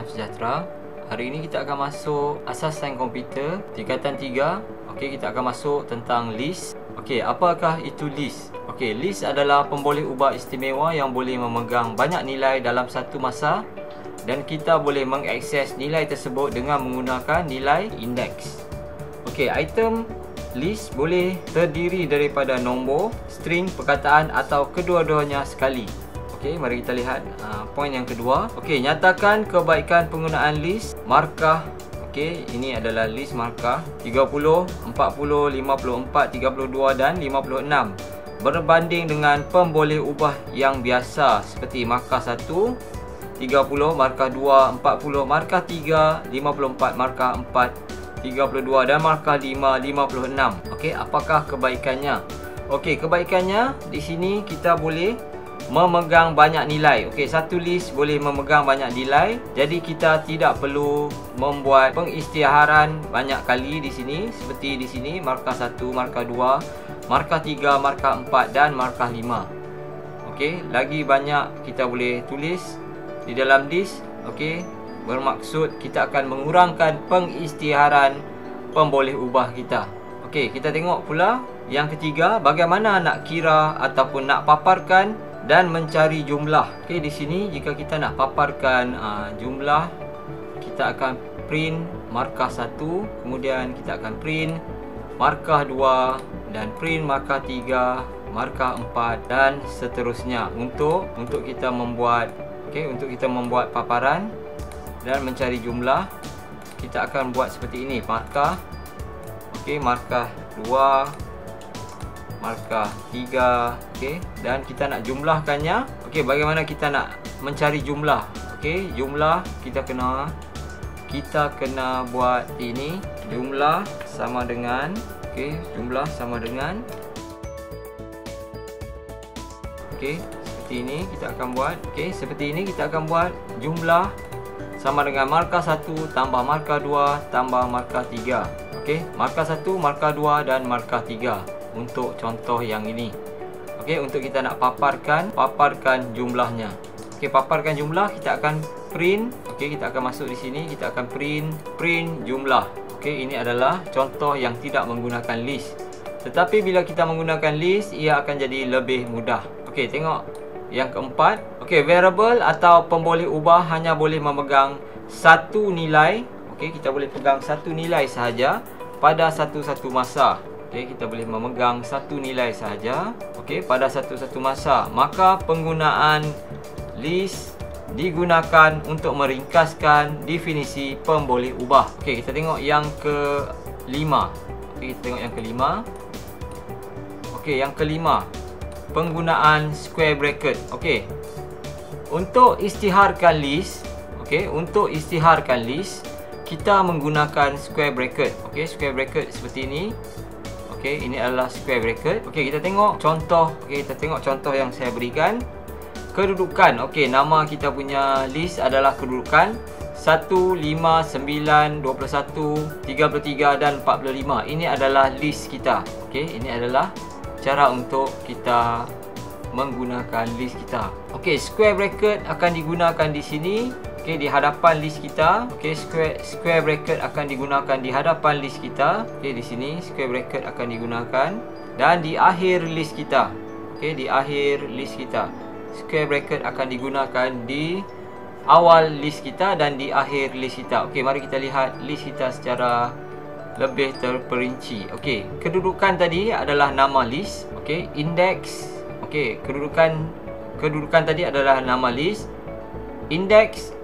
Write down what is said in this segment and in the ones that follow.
salam sejahtera. Hari ini kita akan masuk asas sains komputer tingkatan 3. Okey, kita akan masuk tentang list. Okey, apakah itu list? Okey, list adalah pemboleh ubah istimewa yang boleh memegang banyak nilai dalam satu masa dan kita boleh mengakses nilai tersebut dengan menggunakan nilai indeks. Okey, item list boleh terdiri daripada nombor, string, perkataan atau kedua-duanya sekali. Okey, mari kita lihat poin yang kedua. Okey, nyatakan kebaikan penggunaan list markah. Okey, ini adalah list markah 30, 40, 54, 32 dan 56 berbanding dengan pemboleh ubah yang biasa seperti markah 1, 30, markah 2, 40, markah 3, 54, markah 4, 32 dan markah 5, 56. Okey, apakah kebaikannya? Okey, kebaikannya di sini kita boleh memegang banyak nilai. Okey, satu list boleh memegang banyak nilai. Jadi kita tidak perlu membuat pengisytiharan banyak kali di sini. Seperti di sini markah 1, markah 2, markah 3, markah 4 dan markah 5. Okey, lagi banyak kita boleh tulis di dalam list. Okey, bermaksud kita akan mengurangkan pengisytiharan pemboleh ubah kita. Okey, kita tengok pula yang ketiga, bagaimana nak kira ataupun nak paparkan dan mencari jumlah. Okey, di sini jika kita nak paparkan jumlah, kita akan print markah 1, kemudian kita akan print markah 2 dan print markah 3, markah 4 dan seterusnya untuk kita membuat untuk kita membuat paparan dan mencari jumlah. Kita akan buat seperti ini, markah markah 2, markah 3, dan kita nak jumlahkannya. Okey, bagaimana kita nak mencari jumlah? Okey, jumlah kita kena buat ini, jumlah sama dengan jumlah sama dengan seperti ini kita akan buat. Seperti ini kita akan buat jumlah sama dengan markah 1 tambah markah 2 tambah markah 3. Markah 1, markah 2 dan markah 3 untuk contoh yang ini. Untuk kita nak paparkan jumlahnya. Paparkan jumlah, kita akan print. Kita akan masuk di sini, kita akan print jumlah. Ini adalah contoh yang tidak menggunakan list. Tetapi bila kita menggunakan list, ia akan jadi lebih mudah. Tengok yang keempat. Variable atau pemboleh ubah hanya boleh memegang satu nilai. Kita boleh pegang satu nilai sahaja pada satu-satu masa. Kita boleh memegang satu nilai sahaja pada satu-satu masa. Maka penggunaan list digunakan untuk meringkaskan definisi pemboleh ubah. Kita tengok yang kelima. Kita tengok yang kelima. Yang kelima, penggunaan square bracket. Untuk isytiharkan list, kita menggunakan square bracket. Square bracket seperti ini. Ini adalah square bracket. Kita tengok contoh. Kita tengok contoh yang saya berikan. Kedudukan. Nama kita punya list adalah kedudukan 1, 5, 9, 21, 33 dan 45. Ini adalah list kita. Ini adalah cara untuk kita menggunakan list kita. Square bracket akan digunakan di sini. Di hadapan list kita. Square bracket akan digunakan di hadapan list kita. Di sini square bracket akan digunakan dan di akhir list kita. Di akhir list kita. Square bracket akan digunakan di awal list kita dan di akhir list kita. Mari kita lihat list kita secara lebih terperinci. Kedudukan tadi adalah nama list. Indeks. Kedudukan tadi adalah nama list. Indeks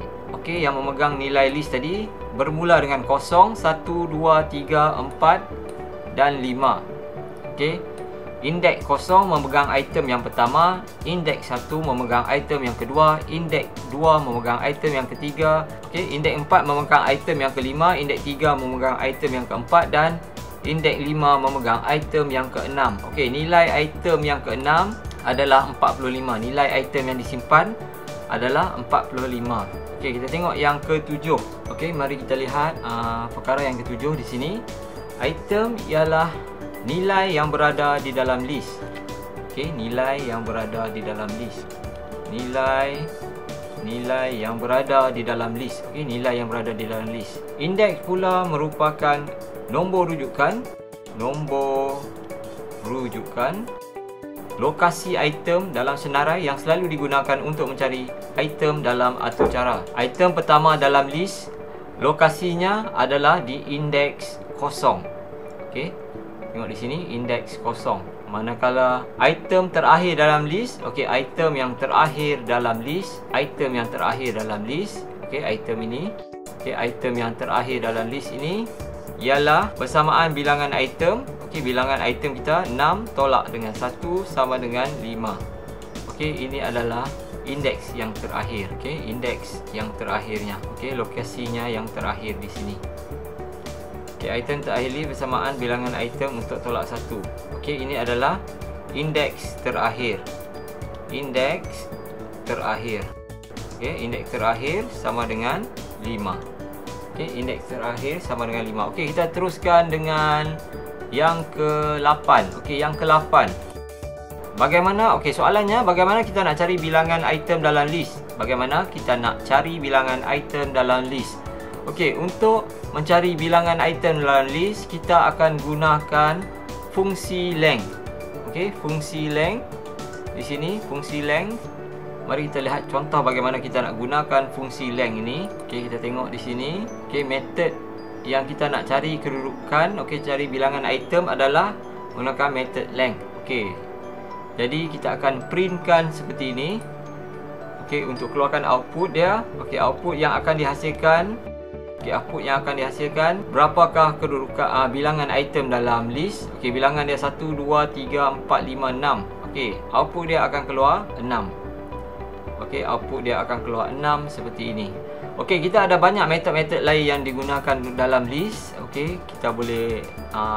yang memegang nilai list tadi bermula dengan 0, 1, 2, 3, 4 dan 5. Indeks 0 memegang item yang pertama, indeks 1 memegang item yang kedua, indeks 2 memegang item yang ketiga, indeks 4 memegang item yang kelima, indeks 3 memegang item yang keempat dan indeks 5 memegang item yang keenam. Nilai item yang keenam adalah 45. Nilai item yang disimpan adalah 45. Kita tengok yang ketujuh. Mari kita lihat perkara yang ketujuh di sini. Item ialah nilai yang berada di dalam list. Nilai yang berada di dalam list. nilai yang berada di dalam list. Okey, nilai yang berada di dalam list. Indeks pula merupakan nombor rujukan, lokasi item dalam senarai yang selalu digunakan untuk mencari item dalam atur cara. Item pertama dalam list, lokasinya adalah di indeks kosong. Okey, tengok di sini indeks kosong. Manakala item terakhir dalam list, okey, item yang terakhir dalam list, okey, item ini, okey, item yang terakhir dalam list ini ialah bersamaan bilangan item. Okey, bilangan item kita 6 tolak dengan 1 sama dengan 5. Okey, ini adalah indeks yang terakhir. Okey, indeks yang terakhirnya. Okey, lokasinya yang terakhir di sini. Okey, item terakhir ni bersamaan bilangan item untuk tolak 1. Okey, ini adalah indeks terakhir. Indeks terakhir. Okey, indeks terakhir sama dengan 5. Okey, indeks terakhir sama dengan 5. Okey, kita teruskan dengan yang ke-8. Okey, yang ke-8. Bagaimana? Okey, soalannya bagaimana kita nak cari bilangan item dalam list? Bagaimana kita nak cari bilangan item dalam list? Okey, untuk mencari bilangan item dalam list, kita akan gunakan fungsi length. Okey, fungsi length. Di sini fungsi length. Mari kita lihat contoh bagaimana kita nak gunakan fungsi length ini. Okey, kita tengok di sini. Okey, method yang kita nak cari kedudukan, okey, cari bilangan item adalah menggunakan method length. Okey, jadi kita akan printkan seperti ini. Okey, untuk keluarkan output dia. Okey, output yang akan dihasilkan. Okey, output yang akan dihasilkan berapakah kedudukan bilangan item dalam list. Okey, bilangan dia 1, 2, 3, 4, 5, 6. Okey, output dia akan keluar 6. Okey, output dia akan keluar 6 seperti ini. Okey, kita ada banyak metod-metod lain yang digunakan dalam list. Okey, kita boleh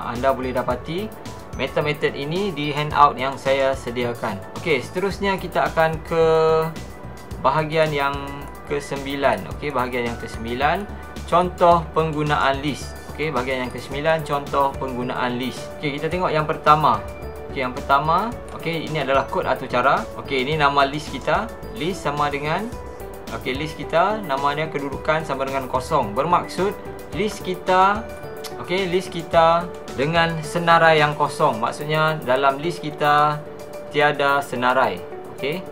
anda boleh dapati metod-metod ini di handout yang saya sediakan. Okey, seterusnya kita akan ke bahagian yang ke-9. Okey, bahagian yang ke-9, contoh penggunaan list. Okey, bahagian yang ke-9, contoh penggunaan list. Okey, kita tengok yang pertama. Okey, yang pertama, okey, ini adalah kod atur cara. Okey, ini nama list kita. List sama dengan, okey, list kita namanya kedudukan sama dengan kosong. Bermaksud list kita, okey, list kita dengan senarai yang kosong. Maksudnya dalam list kita tiada senarai. Okey,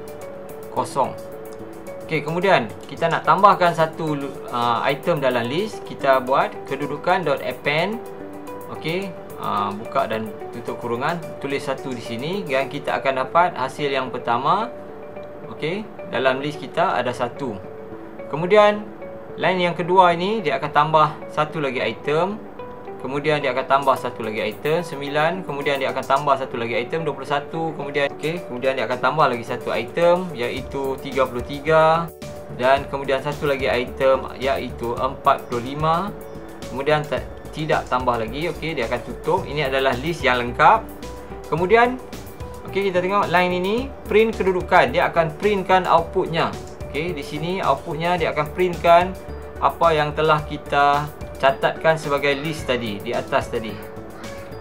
kosong. Okey, kemudian kita nak tambahkan satu item dalam list. Kita buat kedudukan.append. Okey, buka dan tutup kurungan, tulis 1 di sini dan kita akan dapat hasil yang pertama. Okey, dalam list kita ada 1. Kemudian line yang kedua ini dia akan tambah satu lagi item. Kemudian dia akan tambah satu lagi item 9. Kemudian dia akan tambah satu lagi item 21. Kemudian kemudian dia akan tambah lagi satu item iaitu 33. Dan kemudian satu lagi item iaitu 45. Kemudian tidak tambah lagi. Okey, dia akan tutup. Ini adalah list yang lengkap. Kemudian okey, kita tengok line ini print kedudukan. Dia akan printkan outputnya. Okey, di sini outputnya dia akan printkan apa yang telah kita catatkan sebagai list tadi di atas tadi.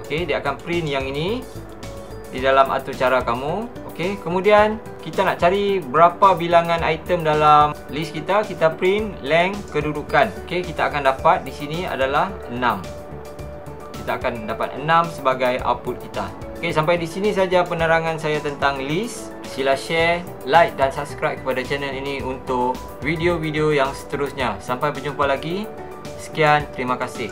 Okey, dia akan print yang ini di dalam atur cara kamu. Okey, kemudian kita nak cari berapa bilangan item dalam list kita. Kita print length kedudukan. Okey, kita akan dapat di sini adalah 6. Kita akan dapat 6 sebagai output kita. Okey, sampai di sini saja penerangan saya tentang list. Sila share, like dan subscribe kepada channel ini untuk video-video yang seterusnya. Sampai berjumpa lagi. Sekian, terima kasih.